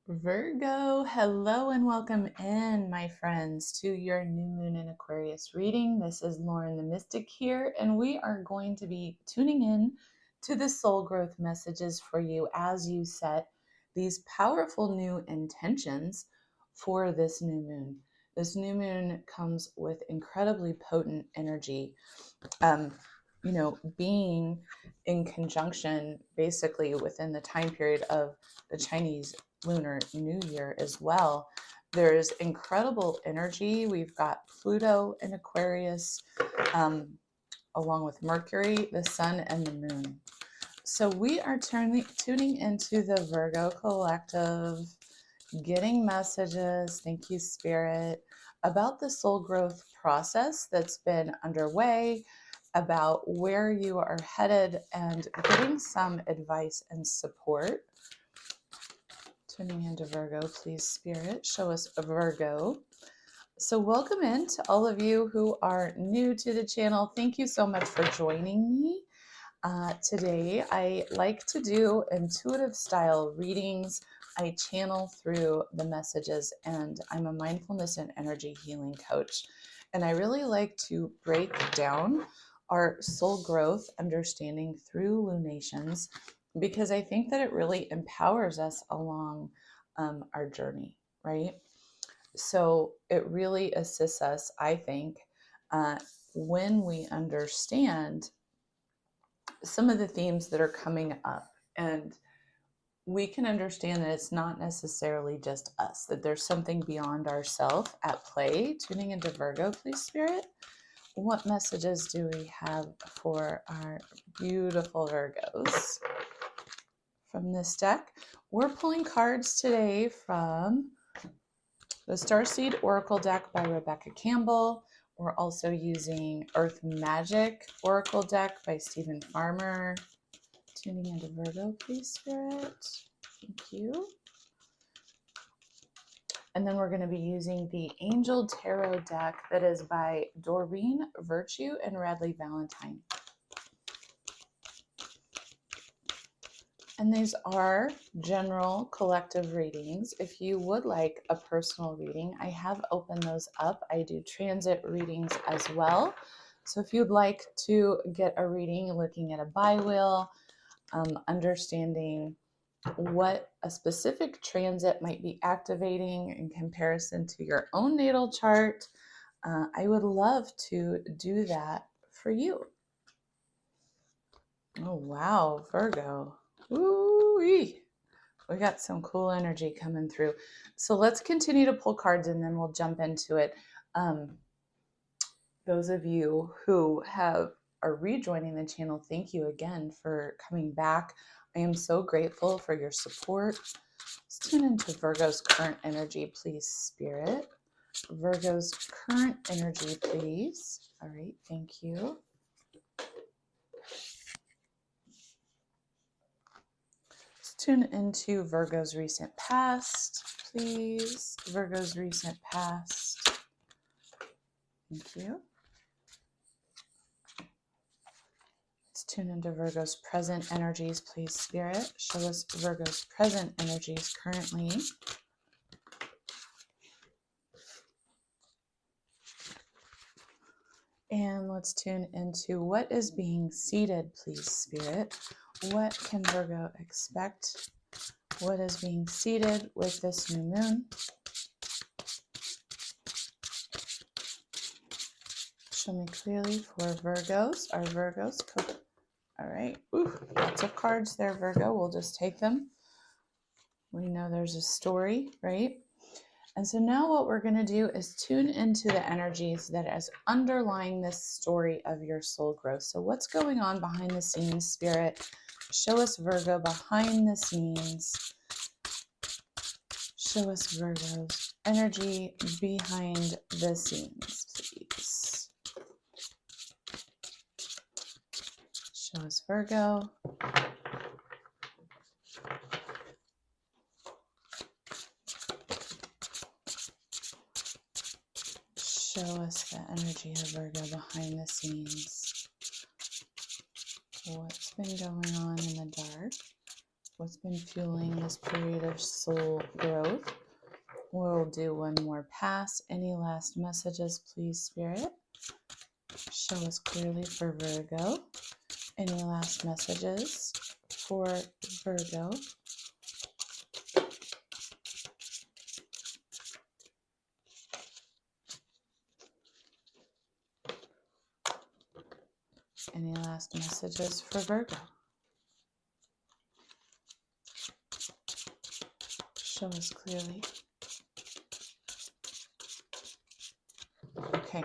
Virgo, hello and welcome in, my friends, to your new moon in Aquarius reading. This is Lauren the Mystic here, and we are going to be tuning in to the soul growth messages for you as you set these powerful new intentions for this new moon. This new moon comes with incredibly potent energy. Being in conjunction basically within the time period of the Chinese Lunar New Year as well. There's incredible energy. We've got Pluto in Aquarius, along with Mercury, the Sun, and the Moon. So we are tuning into the Virgo collective, getting messages, thank you, Spirit, about the soul growth process that's been underway, about where you are headed, and getting some advice and support. Tuning into Virgo, please, Spirit, show us a Virgo. So welcome in to all of you who are new to the channel. Thank you so much for joining me. Today, I like to do intuitive style readings. I channel through the messages, and I'm a mindfulness and energy healing coach. And I really like to break down our soul growth understanding through lunations, because I think that it really empowers us along our journey, right? So it really assists us, I think, when we understand some of the themes that are coming up, and we can understand that it's not necessarily just us, that there's something beyond ourselves at play. Tuning into Virgo, please, Spirit. What messages do we have for our beautiful Virgos from this deck? We're pulling cards today from the Starseed Oracle deck by Rebecca Campbell. We're also using Earth Magic Oracle deck by Stephen Farmer. Tuning into Virgo, please, Spirit. Thank you. And then we're going to be using the Angel Tarot deck that is by Doreen Virtue and Radley Valentine. And these are general collective readings. If you would like a personal reading, I have opened those up. I do transit readings as well. So if you'd like to get a reading looking at a bi-wheel, understanding what a specific transit might be activating in comparison to your own natal chart, I would love to do that for you. Oh, wow, Virgo. Ooh-wee. We got some cool energy coming through. So let's continue to pull cards and then we'll jump into it. Those of you who are rejoining the channel, thank you again for coming back. I am so grateful for your support. Let's tune into Virgo's current energy, please, Spirit. Virgo's current energy, please. All right, thank you. Let's tune into Virgo's recent past, please. Virgo's recent past. Thank you. Let's tune into Virgo's present energies, please, Spirit. Show us Virgo's present energies currently. And let's tune into what is being seeded, please, Spirit. What can Virgo expect? What is being seeded with this new moon? Show me clearly for Virgos. Our Virgos. All right. Ooh, lots of cards there, Virgo. We'll just take them. We know there's a story, right? And so now what we're going to do is tune into the energies that is underlying this story of your soul growth. So what's going on behind the scenes, Spirit? Show us, Virgo, behind the scenes. Show us Virgo's energy behind the scenes, please. Show us Virgo. Show us the energy of Virgo behind the scenes. What's been going on in the dark? What's been fueling this period of soul growth? We'll do one more pass. Any last messages, please, Spirit? Show us clearly for Virgo. Any last messages for Virgo? Any last messages for Virgo? Show us clearly. Okay.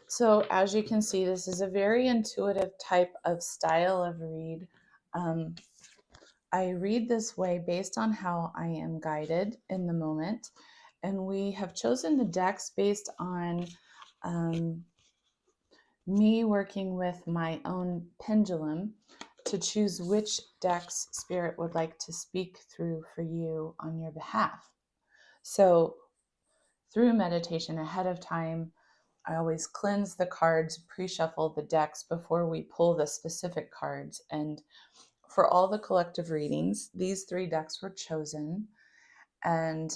So as you can see, this is a very intuitive type of style of read. I read this way based on how I am guided in the moment. And we have chosen the decks based on me working with my own pendulum to choose which decks Spirit would like to speak through for you on your behalf. So through meditation ahead of time, I always cleanse the cards, pre-shuffle the decks before we pull the specific cards. And for all the collective readings, these 3 decks were chosen. And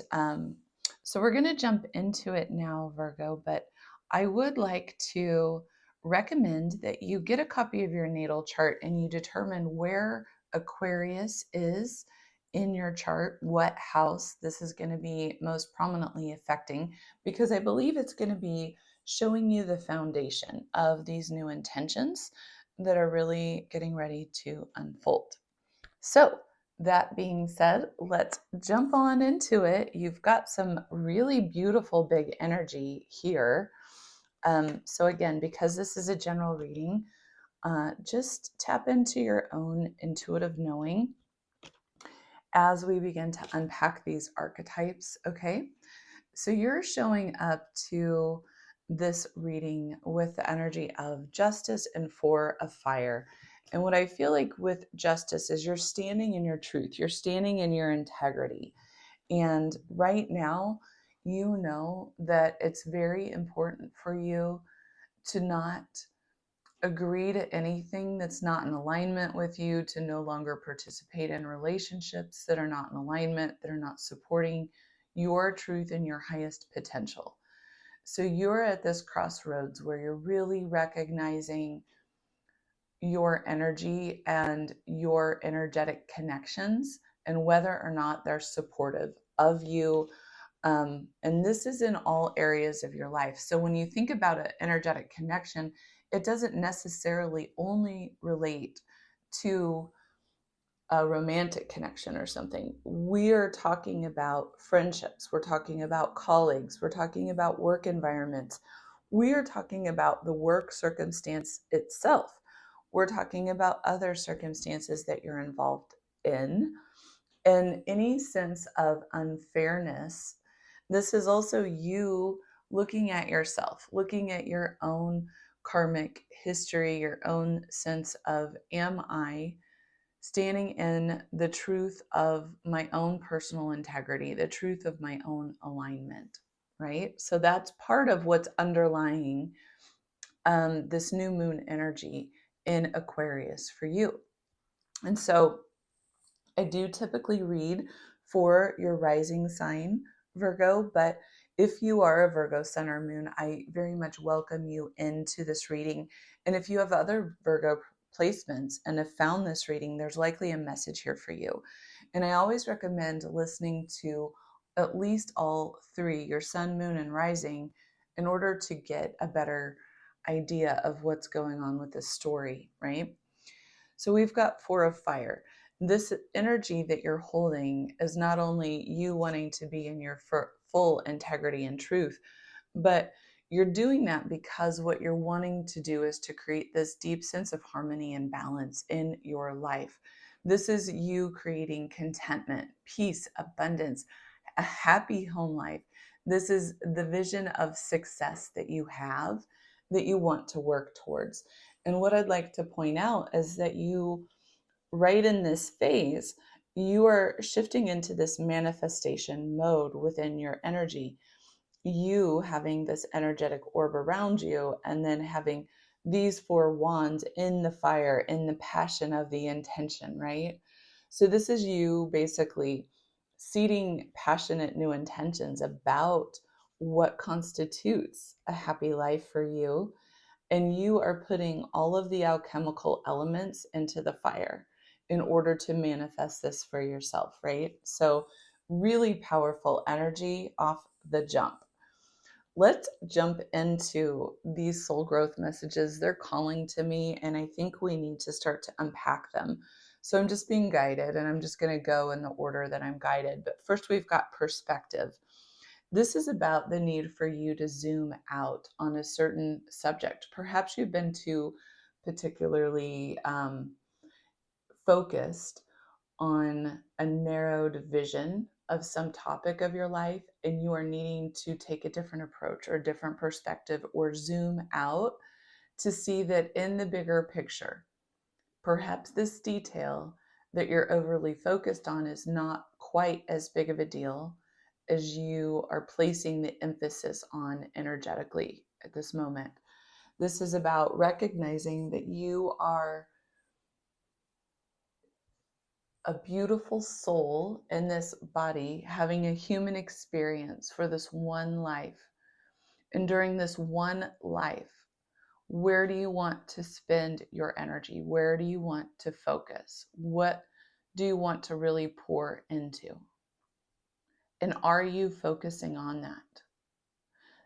so we're going to jump into it now, Virgo, but I would like to recommend that you get a copy of your natal chart and you determine where Aquarius is in your chart, what house this is going to be most prominently affecting, because I believe it's going to be showing you the foundation of these new intentions that are really getting ready to unfold. So that being said, let's jump on into it. You've got some really beautiful big energy here. So again, because this is a general reading, just tap into your own intuitive knowing as we begin to unpack these archetypes, okay? So you're showing up to this reading with the energy of Justice and 4 of Fire. And what I feel like with Justice is you're standing in your truth, you're standing in your integrity. And right now, you know that it's very important for you to not agree to anything that's not in alignment with you, to no longer participate in relationships that are not in alignment, that are not supporting your truth and your highest potential. So you're at this crossroads where you're really recognizing your energy and your energetic connections and whether or not they're supportive of you. And this is in all areas of your life. So when you think about an energetic connection, it doesn't necessarily only relate to a romantic connection or something. We are talking about friendships. We're talking about colleagues. We're talking about work environments. We are talking about the work circumstance itself. We're talking about other circumstances that you're involved in. And any sense of unfairness, this is also you looking at yourself, looking at your own karmic history, your own sense of, am I standing in the truth of my own personal integrity, the truth of my own alignment, right? So that's part of what's underlying this new moon energy in Aquarius for you. And so I do typically read for your rising sign, Virgo, but if you are a Virgo sun or moon, I very much welcome you into this reading. And if you have other Virgo placements and have found this reading, there's likely a message here for you. And I always recommend listening to at least all 3, your sun, moon, and rising, in order to get a better idea of what's going on with this story, right? So we've got 4 of Fire. This energy that you're holding is not only you wanting to be in your full integrity and truth, but you're doing that because what you're wanting to do is to create this deep sense of harmony and balance in your life. This is you creating contentment, peace, abundance, a happy home life. This is the vision of success that you have, that you want to work towards. And what I'd like to point out is that you, right in this phase, you are shifting into this manifestation mode within your energy. You having this energetic orb around you, and then having these 4 wands in the fire, in the passion of the intention, right? So this is you basically seeding passionate new intentions about what constitutes a happy life for you. And you are putting all of the alchemical elements into the fire in order to manifest this for yourself, right? So really powerful energy off the jump. Let's jump into these soul growth messages. They're calling to me, and I think we need to start to unpack them. So I'm just being guided, and I'm just going to go in the order that I'm guided. But first, we've got perspective. This is about the need for you to zoom out on a certain subject. Perhaps you've been too particularly focused on a narrowed vision of some topic of your life, and you are needing to take a different approach or a different perspective or zoom out to see that in the bigger picture, perhaps this detail that you're overly focused on is not quite as big of a deal as you are placing the emphasis on energetically at this moment. This is about recognizing that you are a beautiful soul in this body having a human experience for this one life. And during this one life, where do you want to spend your energy? Where do you want to focus? What do you want to really pour into? And are you focusing on that?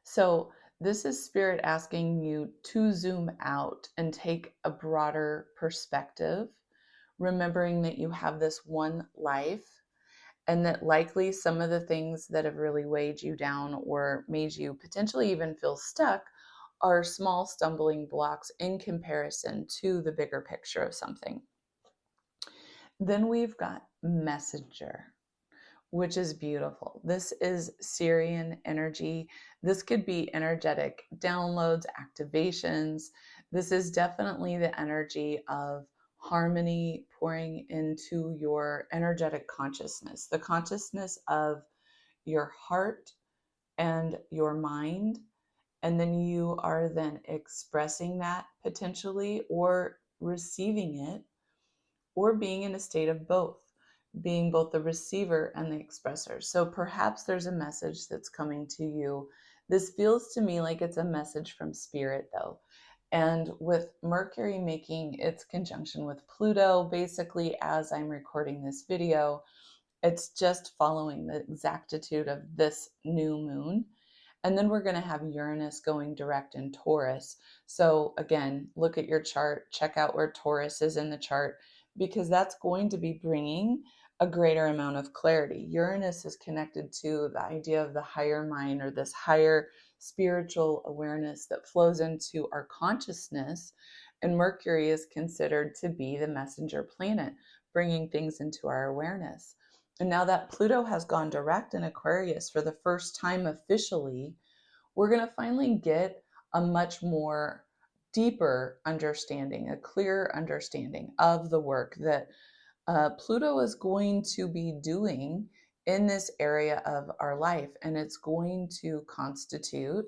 So this is spirit asking you to zoom out and take a broader perspective, remembering that you have this one life, and that likely some of the things that have really weighed you down or made you potentially even feel stuck are small stumbling blocks in comparison to the bigger picture of something. Then we've got messenger, which is beautiful. This is Syrian energy. This could be energetic downloads, activations. This is definitely the energy of harmony pouring into your energetic consciousness, the consciousness of your heart and your mind. And then you are then expressing that potentially or receiving it or being in a state of both, being both the receiver and the expressor. So perhaps there's a message that's coming to you. This feels to me like it's a message from spirit, though. And with Mercury making its conjunction with Pluto, basically, as I'm recording this video, it's just following the exactitude of this new moon. And then we're going to have Uranus going direct in Taurus. So again, look at your chart, check out where Taurus is in the chart, because that's going to be bringing a greater amount of clarity. Uranus is connected to the idea of the higher mind or this higher spiritual awareness that flows into our consciousness. And Mercury is considered to be the messenger planet, bringing things into our awareness. And now that Pluto has gone direct in Aquarius for the first time officially, we're going to finally get a much more deeper understanding, a clearer understanding of the work that Pluto is going to be doing in this area of our life. And it's going to constitute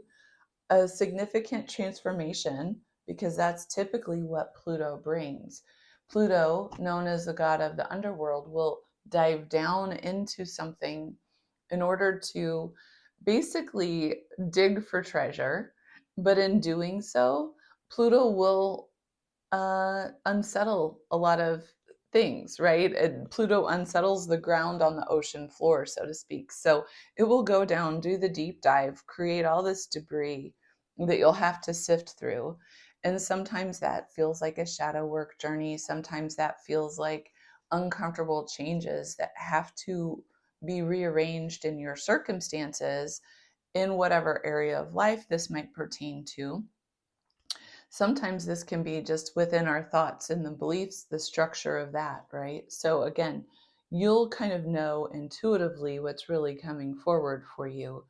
a significant transformation because that's typically what Pluto brings. Pluto, known as the god of the underworld, will dive down into something in order to basically dig for treasure. But in doing so, Pluto will unsettle a lot of things, right? And Pluto unsettles the ground on the ocean floor, so to speak. So it will go down, do the deep dive, create all this debris that you'll have to sift through. And sometimes that feels like a shadow work journey. Sometimes that feels like uncomfortable changes that have to be rearranged in your circumstances in whatever area of life this might pertain to. Sometimes this can be just within our thoughts and the beliefs, the structure of that, right? So again, you'll kind of know intuitively what's really coming forward for you.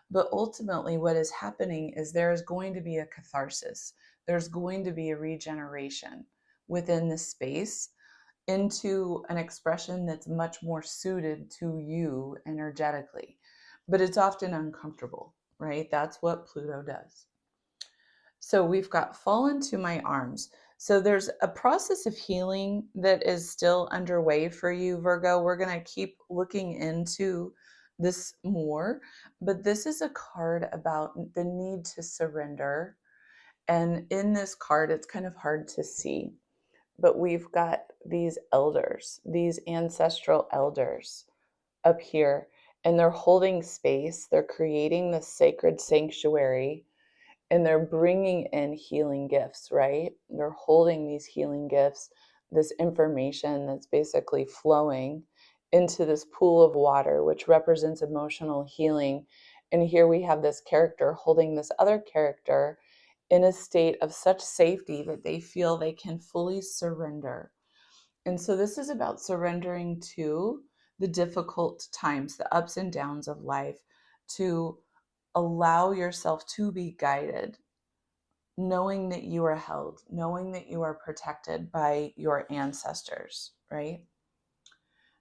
But ultimately, what is happening is there's going to be a catharsis. There's going to be a regeneration within the space into an expression that's much more suited to you energetically. But it's often uncomfortable, right? That's what Pluto does. So we've got fall into my arms. So there's a process of healing that is still underway for you, Virgo. We're going to keep looking into this more, but this is a card about the need to surrender. And in this card, it's kind of hard to see, but we've got these elders, these ancestral elders up here, and they're holding space. They're creating this sacred sanctuary, and they're bringing in healing gifts, right? They're holding these healing gifts, this information that's basically flowing into this pool of water, which represents emotional healing. And here we have this character holding this other character in a state of such safety that they feel they can fully surrender. And so this is about surrendering to the difficult times, the ups and downs of life, to allow yourself to be guided, knowing that you are held, knowing that you are protected by your ancestors, right?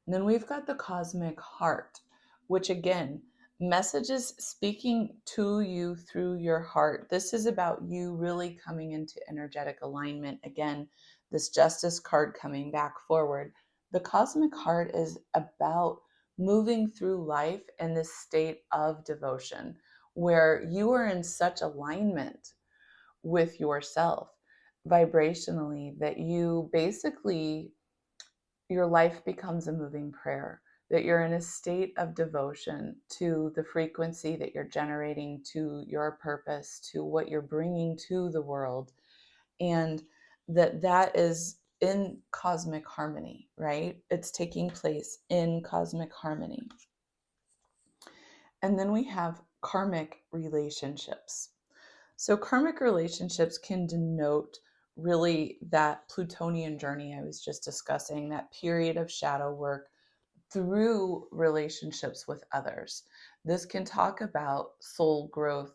And then we've got the cosmic heart, which again, messages speaking to you through your heart. This is about you really coming into energetic alignment. Again, this justice card coming back forward. The cosmic heart is about moving through life in this state of devotion where you are in such alignment with yourself vibrationally that you basically, your life becomes a moving prayer, that you're in a state of devotion to the frequency that you're generating, to your purpose, to what you're bringing to the world, and that is in cosmic harmony, right? It's taking place in cosmic harmony. And then we have karmic relationships. So karmic relationships can denote really that Plutonian journey I was just discussing, that period of shadow work through relationships with others. This can talk about soul growth,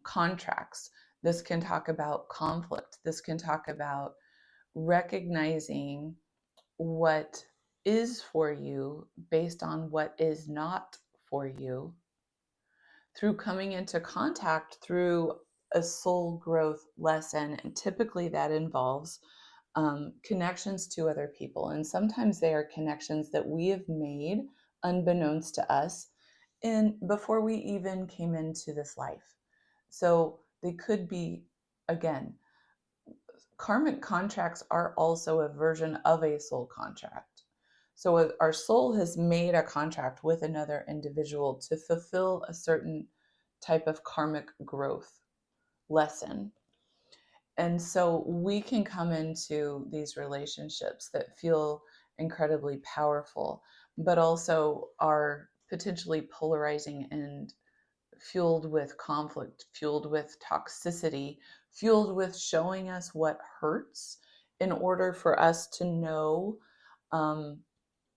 contracts. This can talk about conflict. This can talk about recognizing what is for you based on what is not for you through coming into contact through a soul growth lesson. And typically that involves connections to other people. And sometimes they are connections that we have made unbeknownst to us in before we even came into this life. So they could be, again, karmic contracts are also a version of a soul contract. So our soul has made a contract with another individual to fulfill a certain type of karmic growth lesson. And so we can come into these relationships that feel incredibly powerful, but also are potentially polarizing and fueled with conflict, fueled with toxicity, fueled with showing us what hurts in order for us to know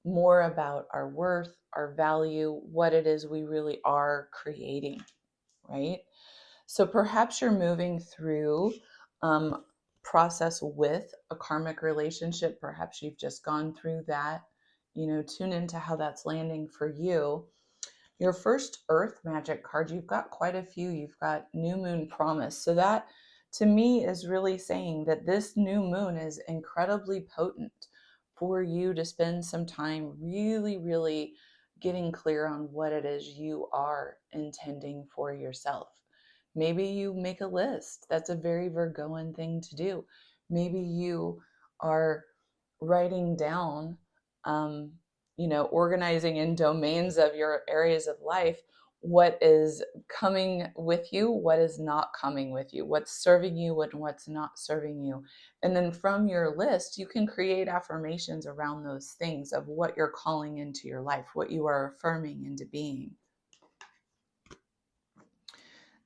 more about our worth, our value, what it is we really are creating, right? So perhaps you're moving through process with a karmic relationship. Perhaps you've just gone through that. Tune into how that's landing for you. Your first Earth magic card, you've got quite a few. You've got New Moon Promise. So that to me is really saying that this new moon is incredibly potent for you to spend some time really, really getting clear on what it is you are intending for yourself. Maybe you make a list. That's a very Virgoan thing to do. Maybe you are writing down, organizing in domains of your areas of life, what is coming with you, what is not coming with you, what's serving you and what's not serving you. And then from your list, you can create affirmations around those things of what you're calling into your life, what you are affirming into being.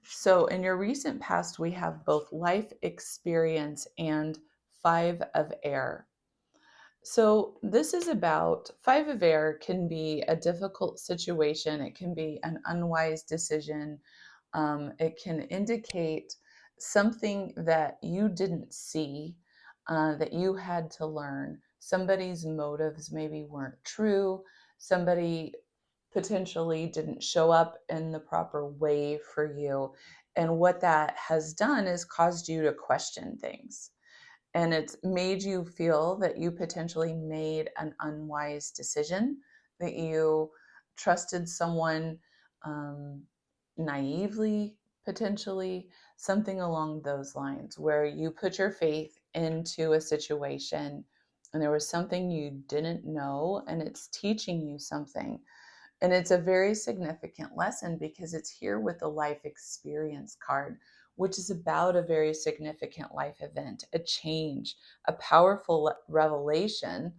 So in your recent past, we have both life experience and 5 of air. So this is about 5 of air can be a difficult situation. It can be an unwise decision. It can indicate something that you didn't see, that you had to learn. Somebody's motives maybe weren't true. Somebody potentially didn't show up in the proper way for you. And what that has done is caused you to question things. and it's made you feel that you potentially made an unwise decision, that you trusted someone naively, potentially, something along those lines, where you put your faith into a situation and there was something you didn't know and it's teaching you something. And it's a very significant lesson because it's here with the life experience card, which is about a very significant life event, a change, a powerful revelation,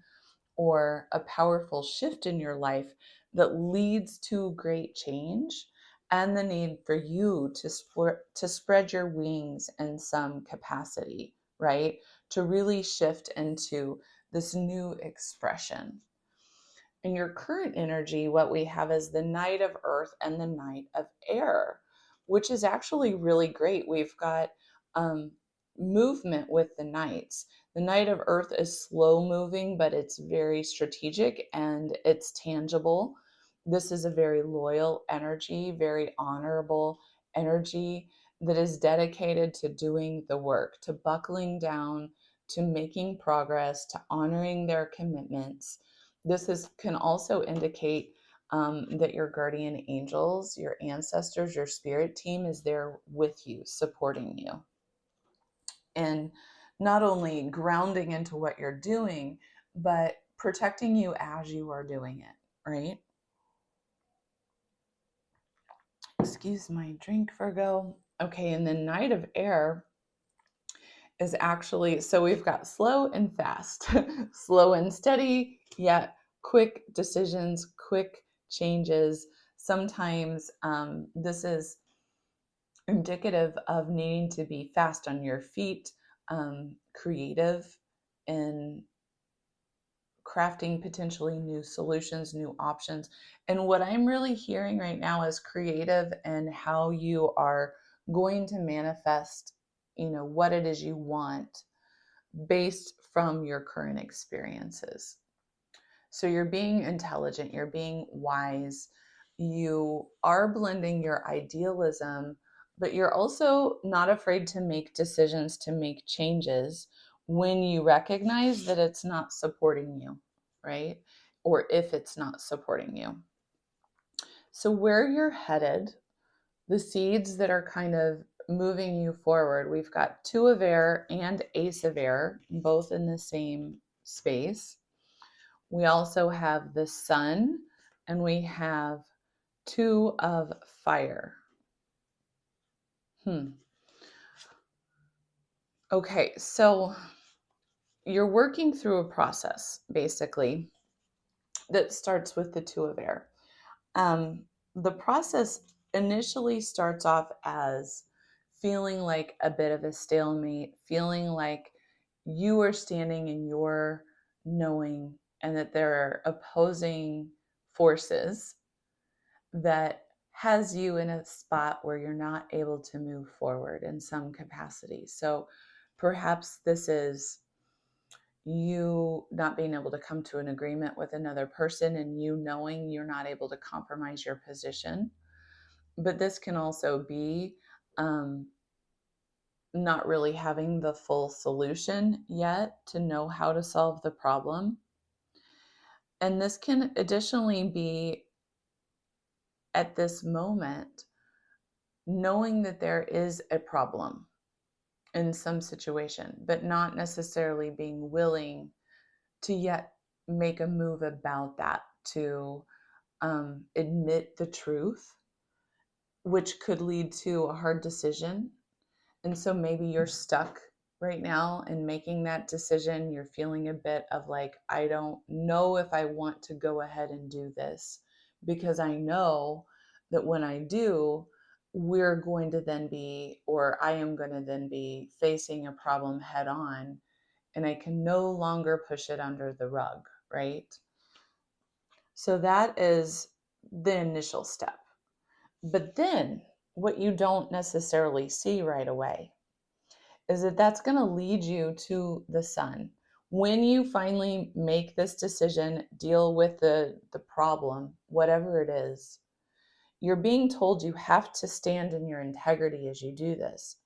or a powerful shift in your life that leads to great change and the need for you to spread your wings in some capacity, right? To really shift into this new expression. In your current energy, what we have is the Knight of Earth and the Knight of Air, which is actually really great. We've got um, movement with the Knights. The Knight of Earth is slow moving, but it's very strategic and it's tangible. This is a very loyal energy, very honorable energy that is dedicated to doing the work, to buckling down, to making progress, to honoring their commitments. Can also indicate that your guardian angels, your ancestors, your spirit team is there with you, supporting you, and not only grounding into what you're doing, but protecting you as you are doing it, right? Excuse my drink, Virgo. Okay, and the Knight of Air is actually, so we've got slow and fast, slow and steady, yet quick decisions, quick changes. Sometimes this is indicative of needing to be fast on your feet, creative in crafting potentially new solutions, new options. And what I'm really hearing right now is creative and how you are going to manifest, what it is you want based from your current experiences. So you're being intelligent, you're being wise, you are blending your idealism, but you're also not afraid to make decisions, to make changes when you recognize that it's not supporting you, right? Or if it's not supporting you. So where you're headed, the seeds that are kind of moving you forward, we've got Two of Air and Ace of Air, both in the same space. We also have the Sun, and we have Two of Fire. Okay, so you're working through a process, basically, that starts with the Two of Air. The process initially starts off as feeling like a bit of a stalemate, feeling like you are standing in your knowing and that there are opposing forces that has you in a spot where you're not able to move forward in some capacity. So perhaps this is you not being able to come to an agreement with another person and you knowing you're not able to compromise your position. But this can also be not really having the full solution yet to know how to solve the problem. And this can additionally be at this moment knowing that there is a problem in some situation, but not necessarily being willing to yet make a move about that, to admit the truth, which could lead to a hard decision. And so maybe you're stuck right now in making that decision. You're feeling a bit of like, I don't know if I want to go ahead and do this, because I know that when I do, we're going to then be, or I am going to then be facing a problem head on, and I can no longer push it under the rug, right? So that is the initial step. But then what you don't necessarily see right away is that that's going to lead you to the Sun. When you finally make this decision, deal with the problem, whatever it is, you're being told you have to stand in your integrity as you do this.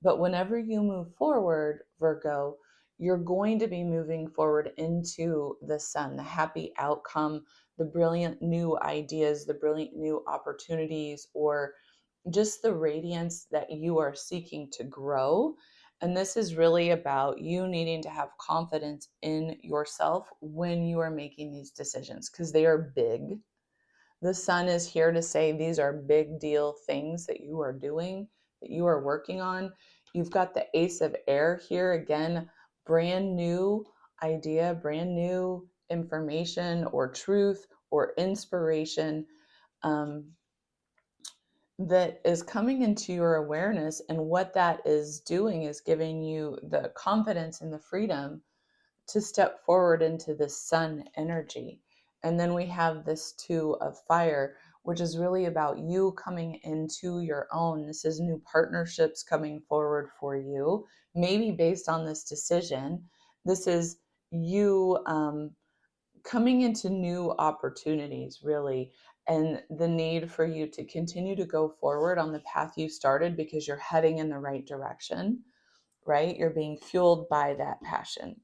But whenever you move forward, Virgo, you're going to be moving forward into the sun, the happy outcome, the brilliant new ideas, the brilliant new opportunities, or just the radiance that you are seeking to grow. And this is really about you needing to have confidence in yourself when you are making these decisions, because they are big. The sun is here to say these are big deal things that you are doing, that you are working on. You've got the Ace of Air here again, brand new idea, brand new information or truth or inspiration that is coming into your awareness. And what that is doing is giving you the confidence and the freedom to step forward into this sun energy. And then we have this Two of Fire, which is really about you coming into your own. This is new partnerships coming forward for you, maybe based on this decision. This is you coming into new opportunities, really, and the need for you to continue to go forward on the path you started because you're heading in the right direction, right? You're being fueled by that passion.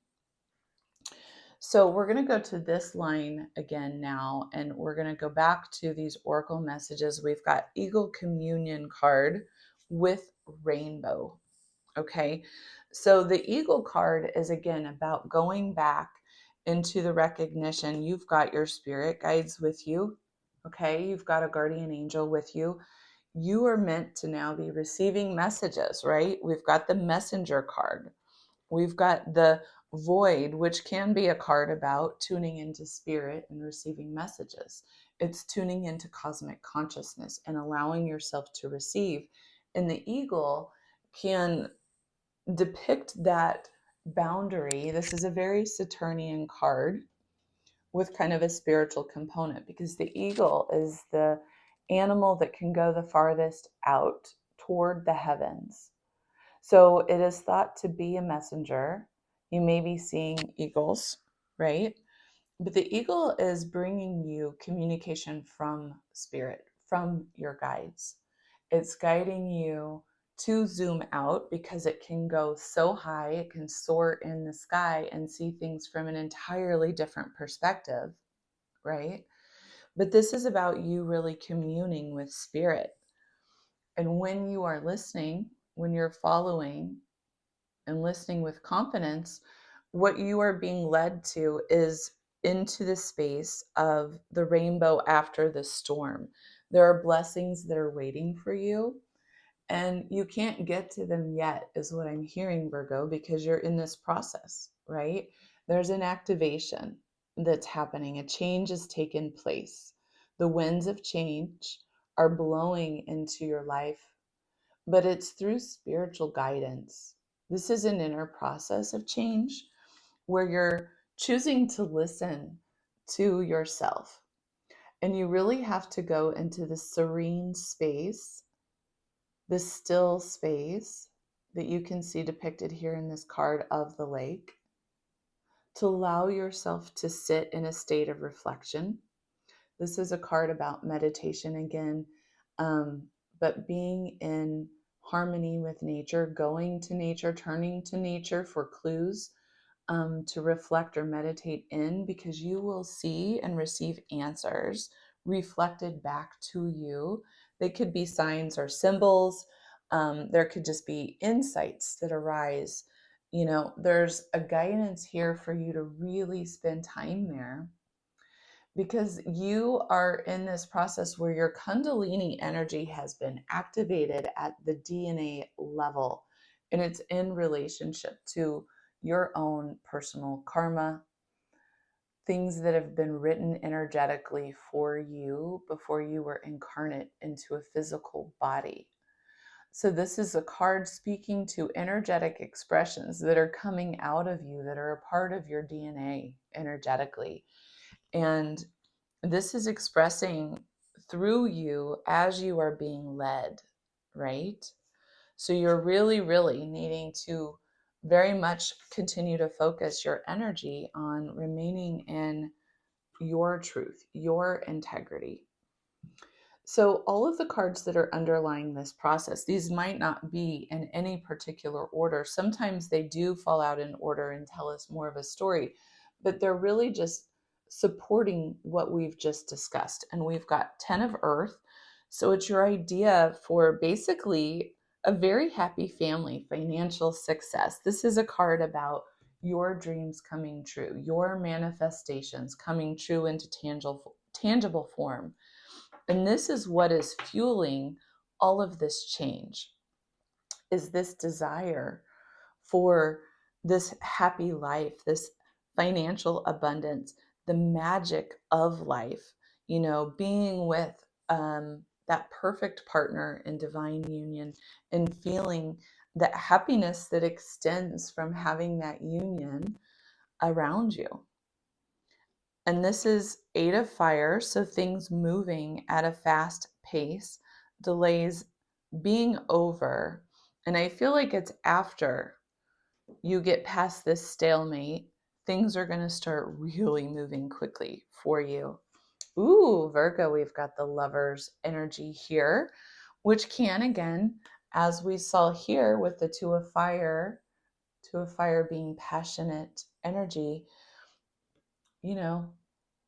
So we're going to go to this line again now, and we're going to go back to these oracle messages. We've got Eagle Communion card with rainbow. Okay. So the Eagle card is again about going back into the recognition. You've got your spirit guides with you. Okay. You've got a guardian angel with you. You are meant to now be receiving messages, right? We've got the messenger card. We've got the void, which can be a card about tuning into spirit and receiving messages. It's tuning into cosmic consciousness and allowing yourself to receive. And the eagle can depict that boundary. This is a very Saturnian card with kind of a spiritual component, because the eagle is the animal that can go the farthest out toward the heavens. So it is thought to be a messenger. You may be seeing eagles, right? But the eagle is bringing you communication from spirit, from your guides. It's guiding you to zoom out because it can go so high, it can soar in the sky and see things from an entirely different perspective, right? But this is about you really communing with spirit. And when you are listening, when you're following and listening with confidence, what you are being led to is into the space of the rainbow after the storm. There are blessings that are waiting for you, and you can't get to them yet, is what I'm hearing, Virgo, because you're in this process, right? There's an activation that's happening. A change has taken place. The winds of change are blowing into your life, but it's through spiritual guidance. This is an inner process of change where you're choosing to listen to yourself. And you really have to go into the serene space, the still space that you can see depicted here in this card of the lake, to allow yourself to sit in a state of reflection. This is a card about meditation again, but being in harmony with nature, going to nature, turning to nature for clues to reflect or meditate in, because you will see and receive answers reflected back to you. They could be signs or symbols. There could just be insights that arise. You know, there's a guidance here for you to really spend time there, because you are in this process where your Kundalini energy has been activated at the DNA level, and it's in relationship to your own personal karma, things that have been written energetically for you before you were incarnate into a physical body. So this is a card speaking to energetic expressions that are coming out of you, that are a part of your DNA energetically. And this is expressing through you as you are being led, right? So you're really, really needing to very much continue to focus your energy on remaining in your truth, your integrity. So all of the cards that are underlying this process, these might not be in any particular order. Sometimes they do fall out in order and tell us more of a story, but they're really just supporting what we've just discussed. And we've got 10 of Earth. So it's your idea for basically a very happy family, financial success. This is a card about your dreams coming true, your manifestations coming true into tangible form. And this is what is fueling all of this change, is this desire for this happy life, this financial abundance, the magic of life, being with that perfect partner in divine union and feeling that happiness that extends from having that union around you. And this is 8 of fire, so things moving at a fast pace, delays being over. And I feel like it's after you get past this stalemate, things are going to start really moving quickly for you. Ooh, Virgo, we've got the Lover's energy here, which can, again, as we saw here with the Two of Fire being passionate energy,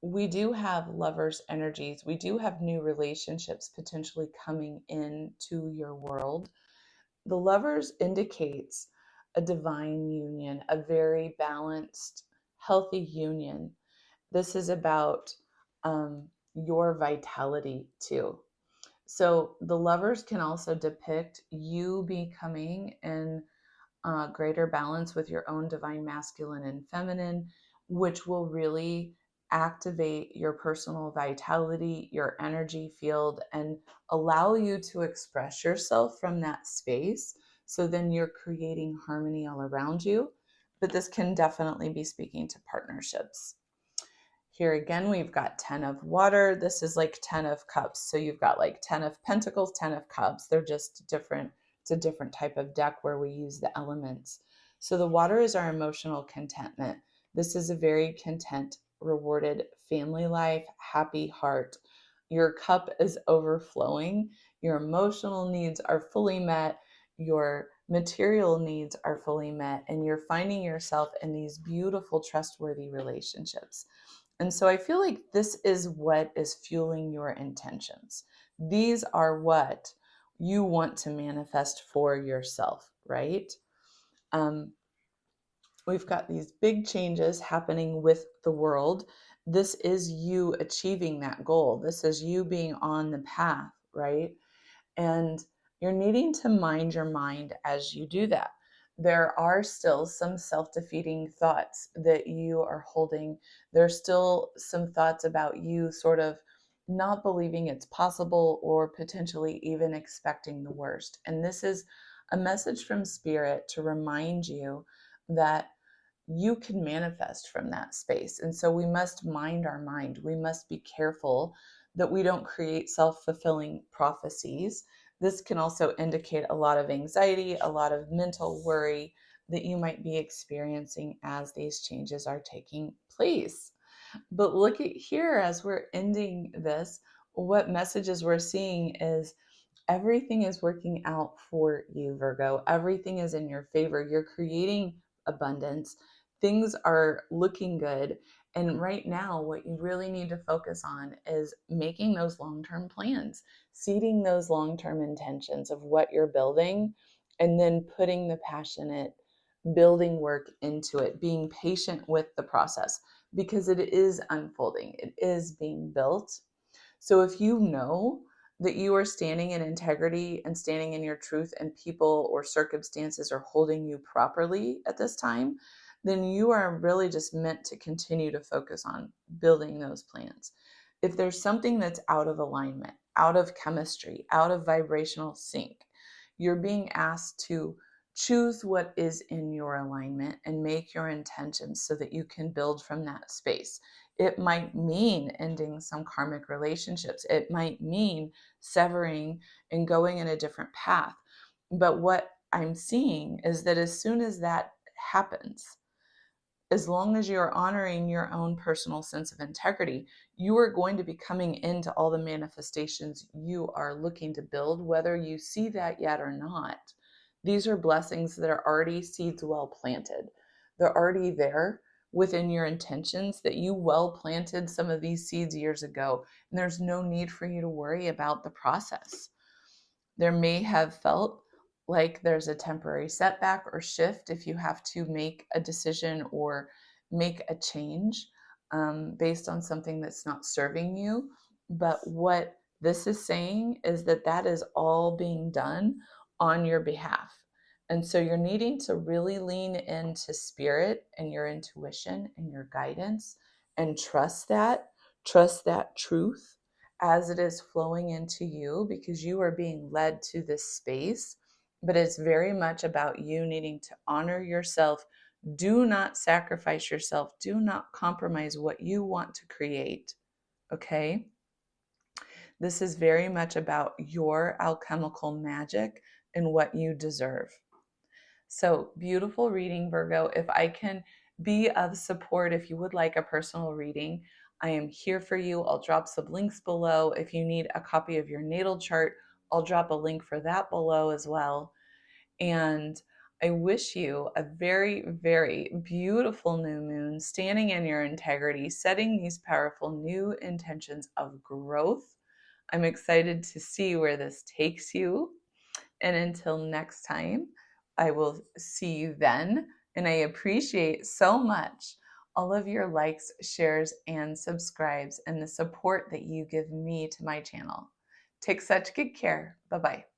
we do have lovers' energies. We do have new relationships potentially coming into your world. The lovers indicates a divine union, a very balanced, healthy union. This is about your vitality too. So the lovers can also depict you becoming in greater balance with your own divine masculine and feminine, which will really activate your personal vitality, your energy field, and allow you to express yourself from that space. So then you're creating harmony all around you. But this can definitely be speaking to partnerships. Here again, we've got 10 of water. This is like 10 of cups. So you've got like 10 of pentacles, 10 of cups. They're just different. It's a different type of deck where we use the elements. So the water is our emotional contentment. This is a very content, rewarded family life, happy heart. Your cup is overflowing. Your emotional needs are fully met. Your material needs are fully met. And you're finding yourself in these beautiful, trustworthy relationships. And so I feel like this is what is fueling your intentions. These are what you want to manifest for yourself, right? We've got these big changes happening with the world. This is you achieving that goal. This is you being on the path, right? And you're needing to mind your mind as you do that. There are still some self-defeating thoughts that you are holding. There's still some thoughts about you sort of not believing it's possible or potentially even expecting the worst. And this is a message from Spirit to remind you that you can manifest from that space. And so we must mind our mind. We must be careful that we don't create self-fulfilling prophecies. This can also indicate a lot of anxiety, a lot of mental worry that you might be experiencing as these changes are taking place. But look at here, as we're ending this, what messages we're seeing is everything is working out for you, Virgo. Everything is in your favor. You're creating abundance. Things are looking good. And right now, what you really need to focus on is making those long-term plans, seeding those long-term intentions of what you're building, and then putting the passionate building work into it, being patient with the process because it is unfolding. It is being built. So if you know that you are standing in integrity and standing in your truth and people or circumstances are holding you properly at this time, then you are really just meant to continue to focus on building those plans. If there's something that's out of alignment, out of chemistry, out of vibrational sync, you're being asked to choose what is in your alignment and make your intentions so that you can build from that space. It might mean ending some karmic relationships. It might mean severing and going in a different path. But what I'm seeing is that as soon as that happens, as long as you're honoring your own personal sense of integrity, you are going to be coming into all the manifestations you are looking to build, whether you see that yet or not. These are blessings that are already seeds well planted. They're already there within your intentions, that you well planted some of these seeds years ago, and there's no need for you to worry about the process. There may have felt like there's a temporary setback or shift if you have to make a decision or make a change based on something that's not serving you. But what this is saying is that that is all being done on your behalf. And so you're needing to really lean into spirit and your intuition and your guidance and trust that truth as it is flowing into you, because you are being led to this space. But it's very much about you needing to honor yourself. Do not sacrifice yourself. Do not compromise what you want to create. Okay? This is very much about your alchemical magic and what you deserve. So, beautiful reading, Virgo. If I can be of support, if you would like a personal reading, I am here for you. I'll drop some links below. If you need a copy of your natal chart, I'll drop a link for that below as well. And I wish you a very, very beautiful new moon, standing in your integrity, setting these powerful new intentions of growth. I'm excited to see where this takes you. And until next time, I will see you then. And I appreciate so much all of your likes, shares, and subscribes, and the support that you give me to my channel. Take such good care. Bye-bye.